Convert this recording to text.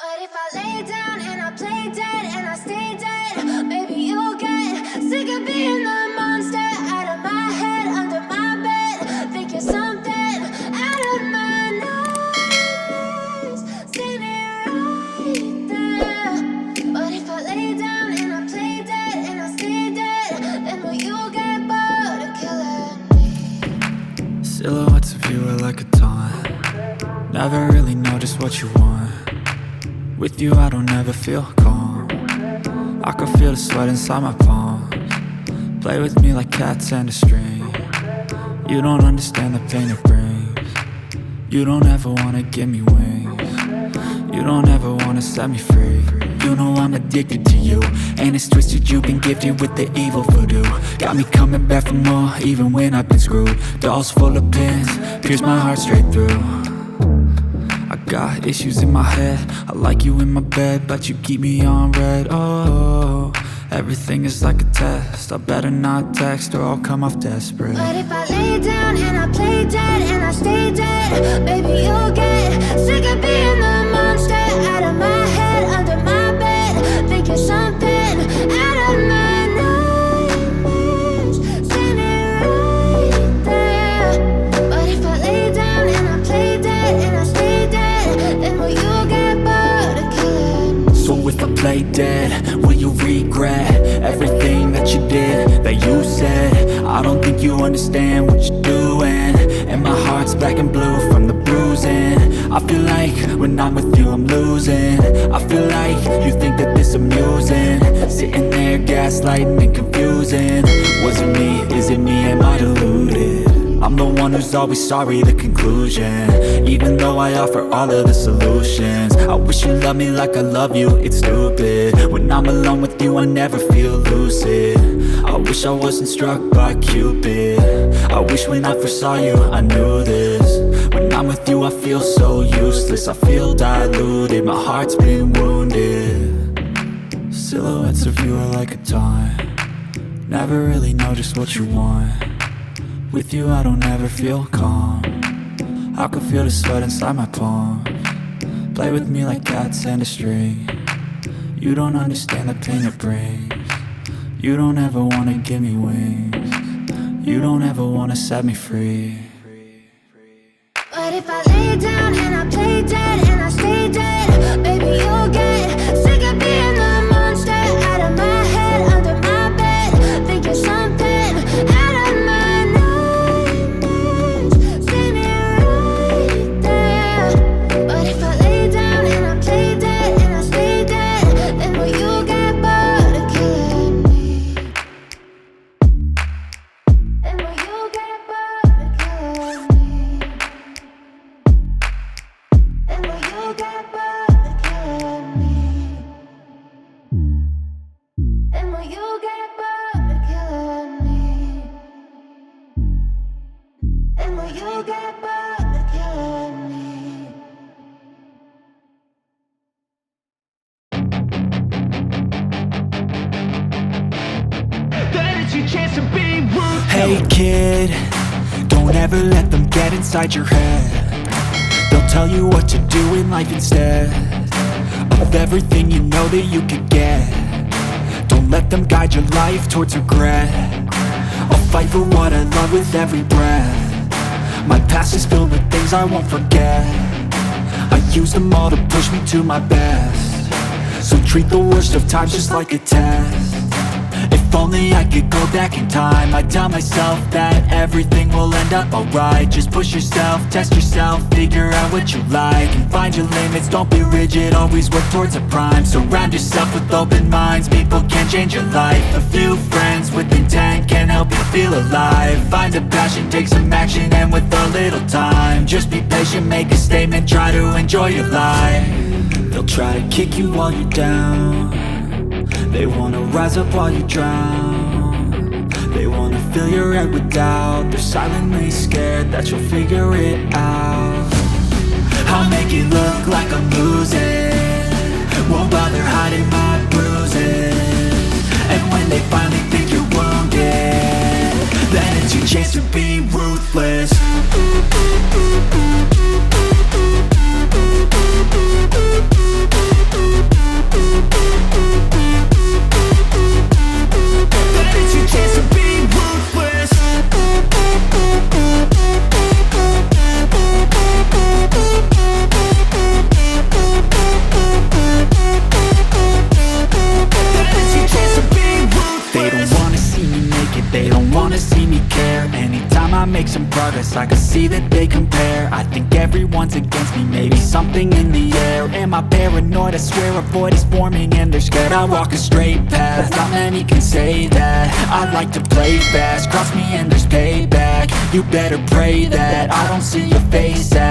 But if I lay down and I play dead and I stay dead, maybe you'll get sick of being the monster out of my head, under my bed. Think you're something out of my nightmares, standing right there. But if I lay down and I play dead and I stay dead, then will you get bored of killing me? Silhouettes of you are like a taunt. Never really know just what you want. With you I don't ever feel calm. I can feel the sweat inside my palms. Play with me like cats and a string. You don't understand the pain it brings. You don't ever wanna give me wings. You don't ever wanna set me free. You know I'm addicted to you, and it's twisted. You've been gifted with the evil voodoo. Got me coming back for more, even when I've been screwed. Dolls full of pins, pierce my heart straight through. I got issues in my head. I like you in my bed, but you keep me on red. Oh, everything is like a test. I better not text or I'll come off desperate. But if I lay down and I play dead and I stay dead, baby you'll get sick of being the monster out of my head, under my bed. Think you're something out of my nightmares, standing right there. But if I lay down and I play dead and I stay dead, then will you get bored of killing me? So if I play dead, will you regret everything that you did, that you said? I don't think you understand what you're doing, and my heart's black and blue from the bruising. I feel like when I'm with you I'm losing. I feel like you think that this amusing, sitting there gaslighting and confusing. Was it me? Is it me? Am I deluded? I'm the one who's always sorry, the conclusion. Even though I offer all of the solutions, I wish you loved me like I love you, it's stupid. When I'm alone with you I never feel lucid. I wish I wasn't struck by Cupid. I wish when I first saw you I knew this. When I'm with you I feel so useless. I feel diluted, my heart's been wounded. Silhouettes of you are like a taunt. Never really know just what you want. With you I don't ever feel calm. I can feel the sweat inside my palms. Play with me like cats and a string. You don't understand the pain it brings. You don't ever wanna give me wings. You don't ever wanna set me free. But if I lay down and I play dead and I stay dead, baby you'll get sick of being the monster out of my head, under my bed. Think you're something out of my nightmares, standing right there. But if I lay down and I play dead and I stay dead, then will you get bored of killing me? Then will you get bored of killing me? Then will you get bored of killing me? Then will you get bored of killing me? Then will you get bored of killing me? That is your chance to be ruthless. Hey kid, don't ever let them get inside your head. They'll tell you what to do in life instead of everything you know that you could get. Don't let them guide your life towards regret. I'll fight for what I love with every breath. My past is filled with things I won't forget. I use them all to push me to my best. So treat the worst of times just like a test. If only I could go back in time, I'd tell myself that everything will end up alright. Just push yourself, test yourself, figure out what you like, and find your limits, don't be rigid, always work towards a prime. Surround yourself with open minds, people can change your life. A few friends with intent can help you feel alive. Find a passion, take some action, and with a little time, just be patient, make a statement, try to enjoy your life. They'll try to kick you while you're down. They wanna rise up while you drown. They wanna fill your head with doubt. They're silently scared that you'll figure it out. I'll make it look like I'm losing, won't bother hiding my bruises. And when they finally think you're wounded, then it's your chance to be ruthless. it, they don't wanna see me care. Anytime I make some progress, I can see that they compare. I think everyone's against me, maybe something in the air. Am I paranoid? I swear a void is forming and they're scared. I walk a straight path, not many can say that. I like to play fast, cross me and there's payback. You better pray that I don't see your face at